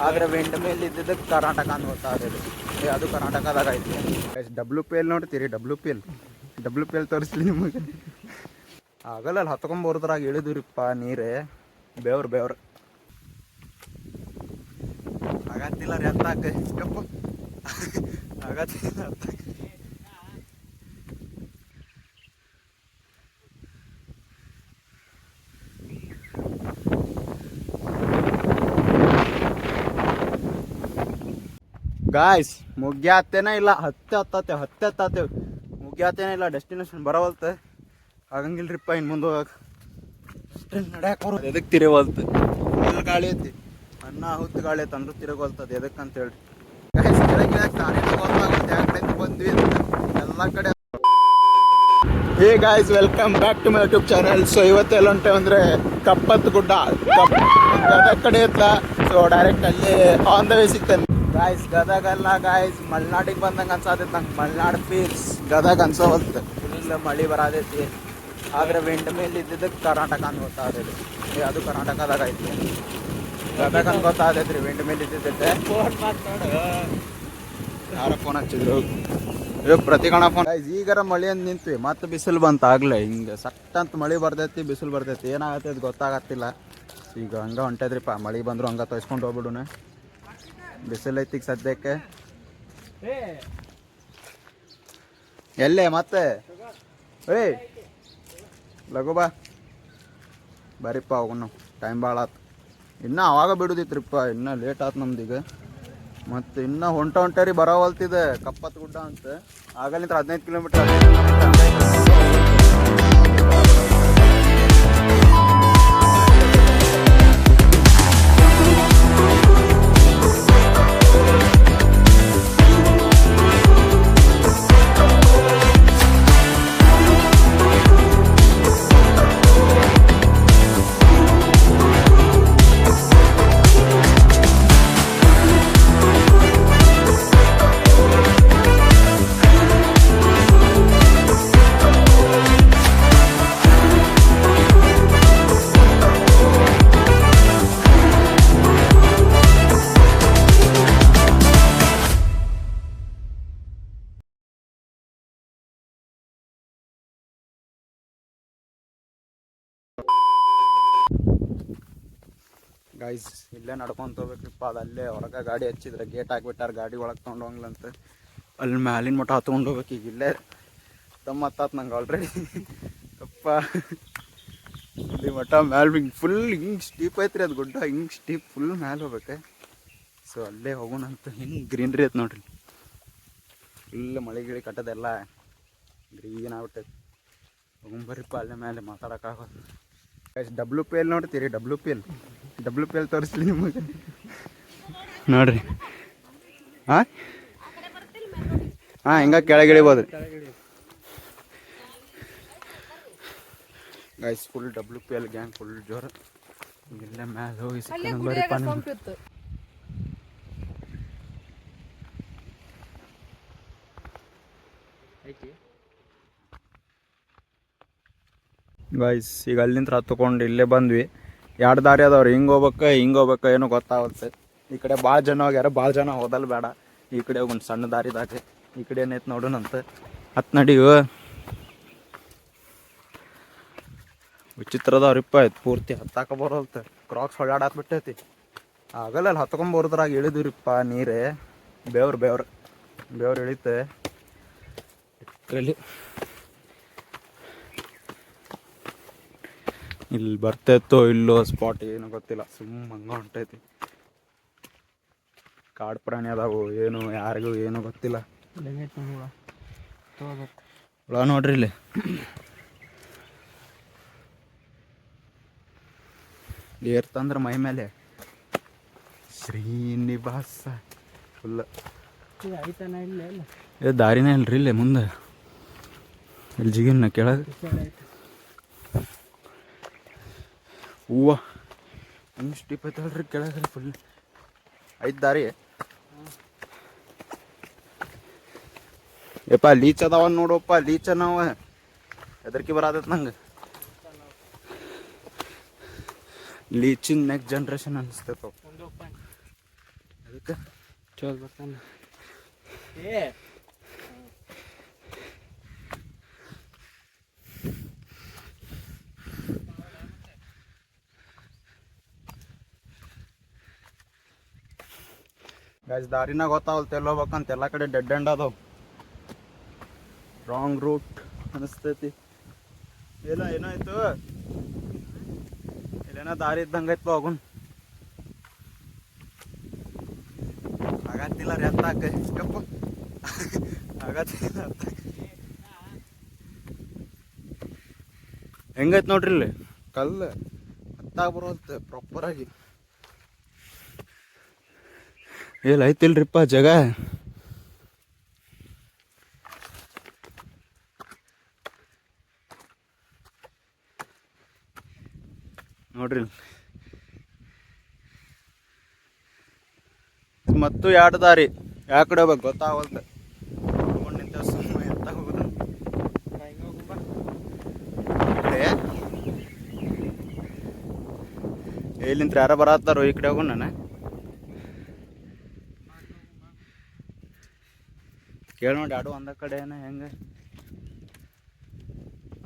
ಆದರೆ ವಿಂಡ್ ಮೇಲೆ ಇದ್ದಿದ್ದಕ್ಕೆ ಕರ್ನಾಟಕ ಅಂತ ಗೊತ್ತಾಗೋದು. ಅದು ಕರ್ನಾಟಕದಾಗ ಐತಿ. WPL ನೋಡ್ತೀರಿ? WPL ತೋರಿಸ್ಲಿ ನಿಮಗೆ. ಆಗಲ್ಲ ಹತ್ಕೊಂಬರ್ದ್ರಾಗ ಇಳಿದ್ರಿಪ್ಪ ನೀರೇ. ಬೇವ್ರು ಆಗತ್ತಿಲ್ಲ ರೀ ಹತ್ತಾಕ. ಯಪ್ಪ ಆಗತ್ತಿಲ್ಲ ಹತ್ತಾಕ. ಗಾಯ್ಸ್ ಮುಗ್ಯಾತೇನೇ ಇಲ್ಲ. ಹತ್ತತ್ತೇವೆ ಮುಗ್ಯಾತೇನೇ ಇಲ್ಲ. ಡೆಸ್ಟಿನೇಷನ್ ಬರವಲ್ತು. ಆಗಂಗಿಲ್ರಿಪ್ಪ ಇನ್ನು ಮುಂದೆ ಹೋಗಕ್ಕೆ. ಅಷ್ಟೇ ನಡೆಯಕ್ಕೆ ಬರೋದು. ಎದಕ್ಕೆ ತಿರುವಲ್ತು? ಫುಲ್ ಗಾಳಿ ಐತಿ. ಅನ್ನ ಹುತ್ತು ಗಾಳಿ ಐತೆ ಅಂದ್ರೂ ತಿರುಗೋಲ್ತದೆ. ಎದಕ್ಕಂತ ಹೇಳ್ರಿ ಗಾಯ್ಸ್, ಕೆಳಗೆ ನಾನೇ ಗೊತ್ತಾಗುತ್ತೆ ಯಾವ ಕಡೆಯಿಂದ ಬಂದ್ವಿ ಅಂತ ಎಲ್ಲ ಕಡೆ. Hey guys, welcome back to my YouTube channel. So ಇವತ್ತೆಲ್ಲ ಹೊಂಟೇವೆ ಅಂದರೆ ಕಪ್ಪತ್ ಗುಡ್ಡ ಗದಗ ಕಡೆ ಇತ್ತ. ಸೊ ಡೈರೆಕ್ಟ್ ಅಲ್ಲಿ ಆನ್ ದ ವೇ ಸಿಗ್ತಾನೆ ಗಾಯ್ಸ್. ಗದಗಲ್ಲ ಗಾಯ್ಸ್, ಮಲೆನಾಡಿಗೆ ಬಂದಂಗೆ ಅನ್ಸಾತೈತೆ ನಂಗೆ. ಮಲೆನಾಡು ಫೀಲ್ಸ್ ಗದಗ ಅನ್ಸೋವಲ್ತು. ಫುಲ್ ಮಳೆ ಬರೋದೈತಿ. ಆದರೆ ವಿಂಡ್ ಮೇಲೆ ಇದ್ದಿದ್ದಕ್ಕೆ ಕರ್ನಾಟಕ ಅಂತ ಗೊತ್ತಾಗೋದು. ಅದು ಕರ್ನಾಟಕದಾಗ ಐತಿ. ಗದಗ ಅಂತ ಗೊತ್ತಾಗೈತ್ರಿ ವಿಂಡ್ ಮೇಲೆ ಇದ್ದಿದ್ದಕ್ಕೆ. ಯಾರ ಫೋನ್ ಹಚ್ಚಿದ್ರು? ಪ್ರತಿಗಣ ಫೋನ್. ಈಗಾರ ಮಳೆ ಅಂತ ನಿಂತ್ವಿ, ಮತ್ತೆ ಬಿಸಿಲು ಬಂತು. ಆಗಲೇ ಹಿಂಗೆ ಸಟ್ ಅಂತ ಮಳೆ ಬರ್ತೈತಿ, ಬಿಸಿಲು ಬರ್ತೈತಿ. ಏನಾಗತ್ತೆ ಅದು ಗೊತ್ತಾಗತ್ತಿಲ್ಲ. ಈಗ ಹಂಗೆ ಹೊಂಟೈದ್ರಿಪ್ಪ. ಮಳೆ ಬಂದ್ರು ಹಂಗೆ ತೊಯ್ಸ್ಕೊಂಡು ಹೋಗ್ಬಿಡುನೆ. ಬಿಸಿಲು ಐತಿ ಈಗ ಸದ್ಯಕ್ಕೆ. ಎಲ್ಲೇ ಮತ್ತೆ ಲಘು ಬರೀಪ್ಪ ಹೋಗೋಣ. ಟೈಮ್ ಭಾಳ ಆತು. ಇನ್ನೂ ಅವಾಗ ಬಿಡೋದಿತ್ರಿಪ್ಪ. ಇನ್ನೂ ಲೇಟ್ ಆಯ್ತು ನಮ್ದೀಗ. ಮತ್ತು ಇನ್ನೂ ಹೊಂಟೇರಿ ಬರೋವಲ್ತಿದೆ ಕಪ್ಪತ್ ಗುಡ್ಡ ಅಂತ. ಆಗಲಿಂದ 15 ಕಿಲೋಮೀಟರ್. ಗೈಸ್ ಇಲ್ಲೇ ನಡ್ಕೊಂತ ಹೋಗ್ಬೇಕ್ರಿಪ್ಪ. ಅದು ಅಲ್ಲೇ ಹೊರಗೆ ಗಾಡಿ ಹಚ್ಚಿದ್ರೆ ಗೇಟ್ ಹಾಕ್ಬಿಟ್ಟಾರ. ಗಾಡಿ ಒಳಗೆ ತೊಗೊಂಡು ಹೋಗ್ಲಂತ. ಅಲ್ಲಿ ಮ್ಯಾಲಿನ ಮಟ್ಟ ಹತ್ಕೊಂಡು ಹೋಗ್ಬೇಕು. ಈಗ ಇಲ್ಲೇ ತಮ್ಮತ್ತಾತ್ ನಂಗೆ ಆಲ್ರೆಡಿ. ಅಪ್ಪ ಇಲ್ಲಿ ಮಟ್ಟ ಮ್ಯಾಲೆ ಹಿಂಗೆ ಫುಲ್ ಹಿಂಗೆ ಸ್ಟೀಪ್ ಐತ್ರಿ ಅದು ಗುಡ್ಡ. ಹಿಂಗೆ ಸ್ಟೀಪ್ ಫುಲ್ ಮ್ಯಾಲೆ ಹೋಗ್ಬೇಕು. ಸೊ ಅಲ್ಲೇ ಹೋಗೋಣಂತ. ಹಿಂಗೆ ಗ್ರೀನ್ರಿ ಐತೆ ನೋಡ್ರಿ. ಫುಲ್ ಮಳೆ ಗಿಳಿ ಕಟ್ಟೋದೆಲ್ಲ ಗ್ರೀನ್ ಆಗ್ಬಿಟ್ಟೈತೆ. ಹೋಗ್ಬರ್ರಿಪ್ಪ ಅಲ್ಲೇ ಮೇಲೆ ಮಾತಾಡೋಕ್ಕಾಗೋದು. WPL ನೋಡ್ತೀರಿ? WPL ತೋರಿಸ್ಲಿ ನಿಮಗೆ. ನೋಡ್ರಿ. ಹಾಂ ಹಿಂಗೆ ಕೆಳಗೆ ಇಳಿಬೋದು guys. Full WPL gang full ಜೋರು. ಇಲ್ಲೇ ಮ್ಯಾಲೆ ಹೋಗಿ ಸಿಕ್ಕ ಗೈಸ್. ಈಗ ಅಲ್ಲಿಂದ ಹತ್ಕೊಂಡು ಇಲ್ಲೇ ಬಂದ್ವಿ. 2 ದಾರಿ ಅದಾವ್ರಿ. ಹಿಂಗೆ ಹೋಗ್ಬೇಕು ಏನೋ ಗೊತ್ತಾಗುತ್ತೆ. ಈ ಕಡೆ ಭಾಳ ಜನ ಹೋಗ್ಯಾರ. ಭಾಳ ಜನ ಹೋದಲ್ ಬೇಡ. ಈ ಕಡೆ ಒಂದು ಸಣ್ಣ ದಾರಿ ದಾಟಿ. ಈ ಕಡೆ ಏನೈತೆ ನೋಡೋಣಂತ. ಹತ್ತು ನಡಿಯೋ. ವಿಚಿತ್ರದವ್ರಿಪ್ಪ. ಇದು ಪೂರ್ತಿ ಹತ್ತಾಕ ಬರೋಲ್ತ. ಕ್ರಾಕ್ಸ್ ಹೊಳ್ಳಾಡತ್ಬಿಟ್ಟೈತಿ. ಆಗಲ್ಲ ಹತ್ಕೊಂಬರ್ದ್ರಾಗ ಇಳಿದ್ರಿಪ್ಪ ನೀರೇ. ಬೇವ್ರು ಇಳಿತೆ ಇಲ್ಲಿ ಬರ್ತೈತೋ ಇಲ್ಲೋ ಸ್ಪಾಟ್ ಏನೋ ಗೊತ್ತಿಲ್ಲ. ಹಂಗೆ ಹೊಂಟೈತಿ. ಕಾಡು ಪ್ರಾಣಿ ಅದಾವು. ಏನು ಯಾರಿಗೂ ಏನೋ ಗೊತ್ತಿಲ್ಲ. ಹುಳ ನೋಡ್ರಿ ಇಲ್ಲಿ. ಏರ್ತಂದ್ರೆ ಮೈ ಮೇಲೆ ಶ್ರೀನಿವಾಸ ಫುಲ್. ದಾರಿನೇ ಇಲ್ರಿ ಇಲ್ಲೇ ಮುಂದೆ. ಇಲ್ಲಿ ಜಿಗಿನ ಕೆಳಗೆ ಹೂವ ಹಿಂಗೆ ಸ್ಟಿಪ್ ಐತಲ್ರಿ ಕೆಳಗೆ. ಫುಲ್ 5 ದಾರಿ. ಯಪ್ಪ ಲೀಚ್ ಅದಾವ ನೋಡಪ್ಪ. ಲೀಚ್ ನಾವು ಹೆದರ್ಕಿ ಬರತೈತೆ ನಂಗೆ. ಲೀಚಿನ ನೆಕ್ಸ್ಟ್ ಜನ್ರೇಷನ್ ಅನಿಸ್ತೈತೆ. ಅದಕ್ಕೆ ಚೋಲ್ ಬರ್ತಾನೆ. ಗೈಸ್ ದಾರಿನ ಗೊತ್ತಾಗಲ್ತ ಎಲ್ಲಿ ಹೋಗ್ಬೇಕಂತ ಎಲ್ಲ ಕಡೆ ಡೆಡ್ ಎಂಡ್ ಅದಾವ. ರಾಂಗ್ ರೂಟ್ ಅನಿಸ್ತೈತಿ. ಏನಾಯ್ತು ಇಲ್ಲೇನೋ ದಾರಿ ಇದ್ದಂಗೆ ಐತ್ ಹೋಗುನ್. ಆಗತ್ತಿಲ್ಲ ರೀ ಹತ್ತಾಕ ಯಪ್ಪ, ಆಗತ್ತಿಲ್ಲ ಹತ್ತಾಕ. ಹೆಂಗೈತ್ ನೋಡ್ರಿ ಇಲ್ಲಿ ಕಲ್ಲು ಹತ್ತಾಗ ಬರೋಲ್ತ ಪ್ರಾಪರಾಗಿ. ಇಲ್ಲ ಐತಿಲ್ರಿಪ್ಪ ಜಾಗ. ನೋಡ್ರಿ ಮತ್ತು ಎರಡು ದಾರಿ ಯಾವ ಕಡೆ ಹೋಗ್ಬೇಕು ಗೊತ್ತಾಗಲ್ತ. ನಿಂತ ಸುಮ್ಮನೆ ಎತ್ತ ಹೋಗುದು. ಎಲ್ಲಿಂತ್ರ ಯಾರ ಬರತ್ತಾರೋ ಈ ಕಡೆ ಹೋಗೋಣ. ನಾನು ಕೇಳಿ ನೋಡಿ ಆಡು ಒಂದ ಕಡೆ ಏನ ಹೆಂಗೆ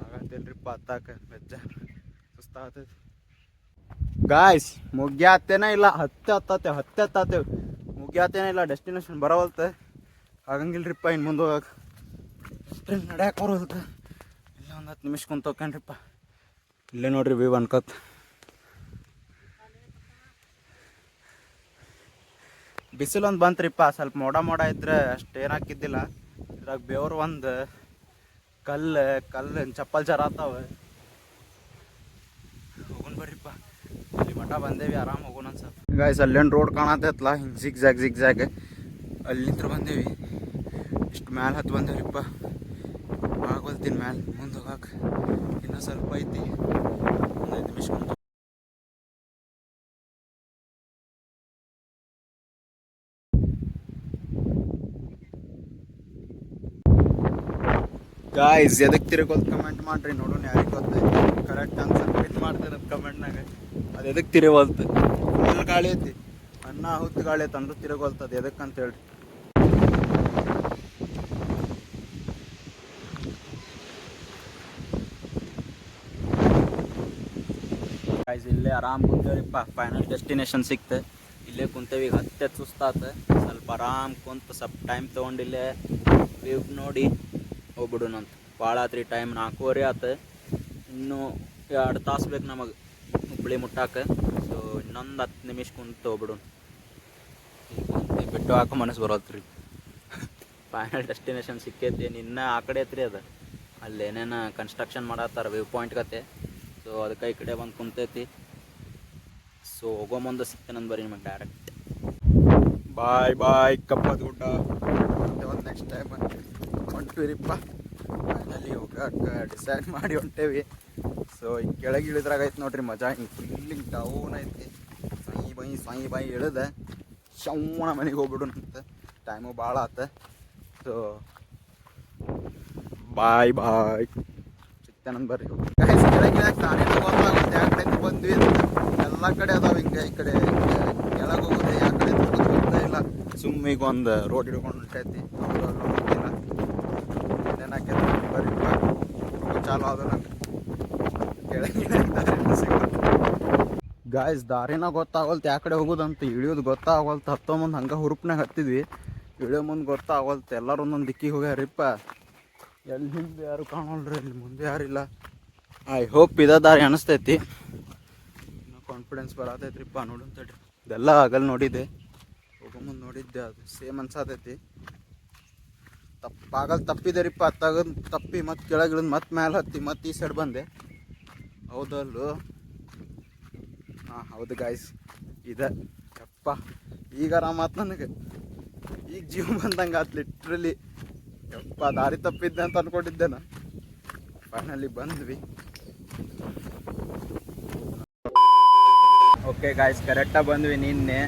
ಆಗತ್ತಿಲ್ರಿಪ್ಪ ಹತ್ತಾಕ ಬೆಜ್ಜ ಸುಸ್ತಾಗ್ತೈತಿ. ಗಾಯ್ಸ್ ಮುಗ್ಗಿ ಹತ್ತೇನ ಇಲ್ಲ, ಹತ್ತತ್ತೇವೆ ಮುಗ್ಗಿ ಹತ್ತೇನ ಇಲ್ಲ. ಡೆಸ್ಟಿನೇಷನ್ ಬರವಲ್ತ, ಆಗಂಗಿಲ್ರಿಪ್ಪ ಇನ್ನು ಮುಂದೆ ಹೋಗಕ್ಕೆ. ನಡ್ಯಾಕೆ ಬರೋಲ್ತ. ಇಲ್ಲ ಒಂದು 10 ನಿಮಿಷ ಕುಂತ ಹೋಗ್ಕೇನ್ರಿಪ್ಪ. ಇಲ್ಲೇ ನೋಡ್ರಿ ವ್ಯೂ ಅನ್ಕೋತ. ಬಿಸಿಲೊಂದು ಬಂತ್ರಿಪ್ಪ, ಸ್ವಲ್ಪ ಮೋಡ ಇದ್ರೆ ಅಷ್ಟು ಏನಾಕಿದ್ದಿಲ್ಲ. ಇದ್ರಾಗ ಬೇವ್ರು ಒಂದು ಕಲ್ಲು ಚಪ್ಪಲ್ ಜರ ಆತಾವ. ಹೋಗೋಣ ಬರ್ರಿಪ್ಪ, ಅಲ್ಲಿ ಮಠ ಬಂದೇವಿ, ಆರಾಮ್ ಹೋಗೋಣ ಅನ್ಸತ್ತೆ. ಗಾಯ್ಸ್ ಅಲ್ಲೇನು ರೋಡ್ ಕಾಣತೈತಲ್ಲ ಹಿಂಗೆ ಜಿಗ್ ಜಾಗ್ ಅಲ್ಲಿ ನಿಂತ್ರ ಬಂದೇವಿ. ಇಷ್ಟು ಮ್ಯಾಲೆ ಹತ್ತು ಬಂದೇವ್ರಿಪ್ಪ. ಆಗೋಲ್ತೀನಿ ಮ್ಯಾಲೆ ಮುಂದೆ ಹೋಗಕ್ಕೆ. ಇನ್ನೂ ಸ್ವಲ್ಪ ಐತಿ, 15 ನಿಮಿಷ ಮುಂದೆ. ಗಾಯ್ಸ್ ಎದಕ್ಕೆ ತಿರುಗೋದು ಕಮೆಂಟ್ ಮಾಡ್ರಿ, ನೋಡೋಣ ಯಾರಿಗೆ ಗೊತ್ತೈತಿ. ಕರೆಕ್ಟ್ ಆನ್ಸರ್ ಇದು ಮಾಡ್ತಾರೆ ಕಮೆಂಟ್ನಾಗ. ಅದು ಎದಕ್ಕೆ ತಿರುಗೋಲ್ತು. ಫುಲ್ ಗಾಳಿ ಐತಿ, ಅನ್ನ ಹುತ್ತು ಗಾಳಿ ಐತೆ ಅಂದ್ರೂ ತಿರುಗೋಲ್ತದ. ಎದಕ್ಕೆ ಅಂತ ಹೇಳ್ರಿ. ಗಾಯ್ಸ್ ಇಲ್ಲೇ ಆರಾಮ್ ಕುಂತೇವ್ರಿಪ್ಪ. Final destination ಸಿಕ್ತೆ. ಇಲ್ಲೇ ಕುಂತೇವಿ. ಈಗ ಹತ್ತೆ ಸುಸ್ತಾತ. ಸ್ವಲ್ಪ ಆರಾಮ್ ಕುಂತ ಸ್ವಲ್ಪ ಟೈಮ್ ತೊಗೊಂಡಿಲ್ಲೇ ವ್ಯೂ ನೋಡಿ ಹೋಗ್ಬಿಡೋಣಂತ. ಭಾಳ ಆತ್ರಿ ಟೈಮ್, 4:15 ಆತು. ಇನ್ನೂ 2 ತಾಸು ಬೇಕು ನಮಗೆ ಹುಬ್ಬಳ್ಳಿ ಮುಟ್ಟಾಕ. ಸೊ ಇನ್ನೊಂದು 10 ನಿಮಿಷ ಕುಂತು ಹೋಗ್ಬಿಡೋಣ. ಬಿಟ್ಟು ಹಾಕೋ ಮನಸ್ಸು ಬರೋತ್ರಿ. ಫೈನಲ್ ಡೆಸ್ಟಿನೇಷನ್ ಸಿಕ್ಕೈತಿ. ನಿನ್ನ ಆ ಕಡೆ ಐತ್ರಿ ಅದು, ಅಲ್ಲಿ ಏನೇನು ಕನ್ಸ್ಟ್ರಕ್ಷನ್ ಮಾಡತ್ತಾರ ವ್ಯೂ ಪಾಯಿಂಟ್ ಕತೆ. ಸೊ ಅದಕ್ಕೆ ಈ ಕಡೆ ಬಂದು ಕುಂತೈತಿ. ಸೊ ಹೋಗೋ ಮುಂದೆ ಸಿಗ್ತೇನೆ ಬರೀ ನಿಮಗೆ ಡೈರೆಕ್ಟ್. ಬಾಯ್ ಕಪ್ಪದ ಗುಡ್ಡ. ಮತ್ತೆ ಒಂದು ನೆಕ್ಸ್ಟ್ ಟೈಮ್ ಹೊಂಟಿವಿರಿಪ್ಪ. ಫೈನಲಿ ಹೋಗಕ್ಕೆ ಡಿಸೈಡ್ ಮಾಡಿ ಹೊಂಟೇವಿ. ಸೊ ಈಗ ಕೆಳಗೆ ಇಳಿದ್ರಾಗ ಐತೆ ನೋಡ್ರಿ ಮಜಾ. ಹಿಂಗೆ ಫೀಲಿಂಗ್ ಡೌನ್ ಐತಿ. ಸಾಯಿ ಬಾಯಿ ಇಳಿದೆ ಶವ್ವಣ ಮನೆಗೆ ಹೋಗ್ಬಿಡು ಅಂತ. ಟೈಮು ಭಾಳ ಆತ. ಸೊ ಬಾಯ್ ಸಿಗ್ತೇನೆ ಬರ್ರಿ. ಕೆಳಗೆ ತಾನೇ ಗೊತ್ತಾಗುತ್ತೆ ಯಾವ ಕಡೆ ಬಂದ್ವಿ ಅಂತ. ಎಲ್ಲ ಕಡೆ ಅದಾವ ಹಿಂಗೆ. ಈ ಕಡೆ ಕೆಳಗೆ ಹೋಗೋದು ಯಾವ ಕಡೆ ಗೊತ್ತಾ ಇಲ್ಲ. ಸುಮ್ಮ ಈಗ ಒಂದು ರೋಡ್ ಹಿಡ್ಕೊಂಡು ಹೊಂಟೈತಿ. ಗೊತ್ತಿಲ್ಲ ಏನಾಕೈತಿ ಬರ್ರಿ. ಚಾಲು ಆದ ಕೆಳಗೆ ಗಾಯ್ಸ್ ದಾರಿನ ಗೊತ್ತಾಗಲ್ತು ಯಾವ ಕಡೆ ಹೋಗೋದಂತ. ಇಳಿಯೋದು ಗೊತ್ತಾಗಲ್ತು. ಹತ್ತೋ ಮುಂದೆ ಹಂಗೆ ಹುರುಪ್ನಾಗ ಹತ್ತಿದ್ವಿ. ಇಳಿಯೋ ಮುಂದೆ ಗೊತ್ತಾಗಲ್ತು. ಎಲ್ಲರೂ ಒಂದೊಂದು ದಿಕ್ಕಿಗೆ ಹೋಗ್ಯಾರಿಪ್ಪ. ಎಲ್ಲಿ ಹಿಂದೆ ಯಾರು ಕಾಣಲ್ರಿ, ಇಲ್ಲಿ ಮುಂದೆ ಯಾರಿಲ್ಲ. ಐ ಹೋಪ್ ಇದ ದಾರಿ ಅನಿಸ್ತೈತಿ. ಇನ್ನೂ ಕಾನ್ಫಿಡೆನ್ಸ್ ಬರತೈತ್ರಿಪ್ಪ. ನೋಡೋಣ ತಡ್ರಿ. ಇದೆಲ್ಲ ಆಗಲ್ಲ ನೋಡಿದ್ದೆ, ಹೋಗೋ ಮುಂದೆ ನೋಡಿದ್ದೆ. ಅದು ಸೇಮ್ ಅನ್ಸತೈತಿ. ತಪ್ಪಿದೆ ರೀಪ್ಪ. ತಪ್ಪಿ ಮತ್ತೆ ಕೆಳಗಿಳಿದು ಮತ್ತೆ ಮ್ಯಾಲೆ ಹತ್ತಿ ಮತ್ತೆ ಈ ಸೈಡ್ ಬಂದೆ. ಹೌದಲ್ಲು? ಹಾಂ ಹೌದು ಗಾಯ್ಸ್, ಇದೆ. ಯಪ್ಪ ಈಗ ಆರಾಮಾತು ನನಗೆ. ಈಗ ಜೀವ ಬಂದಂಗೆ ಆತು ಲಿಟ್ರಲಿ. ಯಪ್ಪ ದಾರಿ ತಪ್ಪಿದ್ದೆ ಅಂತ ಅಂದ್ಕೊಂಡಿದ್ದೆ ನಾನು. ಫೈನಲಿ ಬಂದ್ವಿ. ಓಕೆ ಗಾಯ್ಸ್ ಕರೆಕ್ಟಾಗಿ ಬಂದ್ವಿ. ನಿನ್ನೆ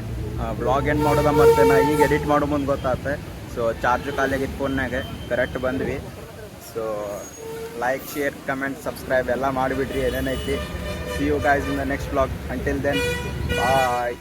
ವ್ಲಾಗ್ ಎಂಡ್ ಮಾಡೋದ ಮತ್ತೆ ನಾ ಈಗ ಎಡಿಟ್ ಮಾಡೋ ಮುಂದೆ ಗೊತ್ತಾಗುತ್ತೆ. ಸೊ ಚಾರ್ಜು ಖಾಲಿಯಾಗಿತ್ತು ಫೋನ್ನಾಗ. ಕರೆಕ್ಟ್ ಬಂದ್ವಿ. So like, share, comment, subscribe ಎಲ್ಲ ಮಾಡಿಬಿಡ್ರಿ ಏನೇನೈತಿ. See you guys in the next vlog. Until then, bye.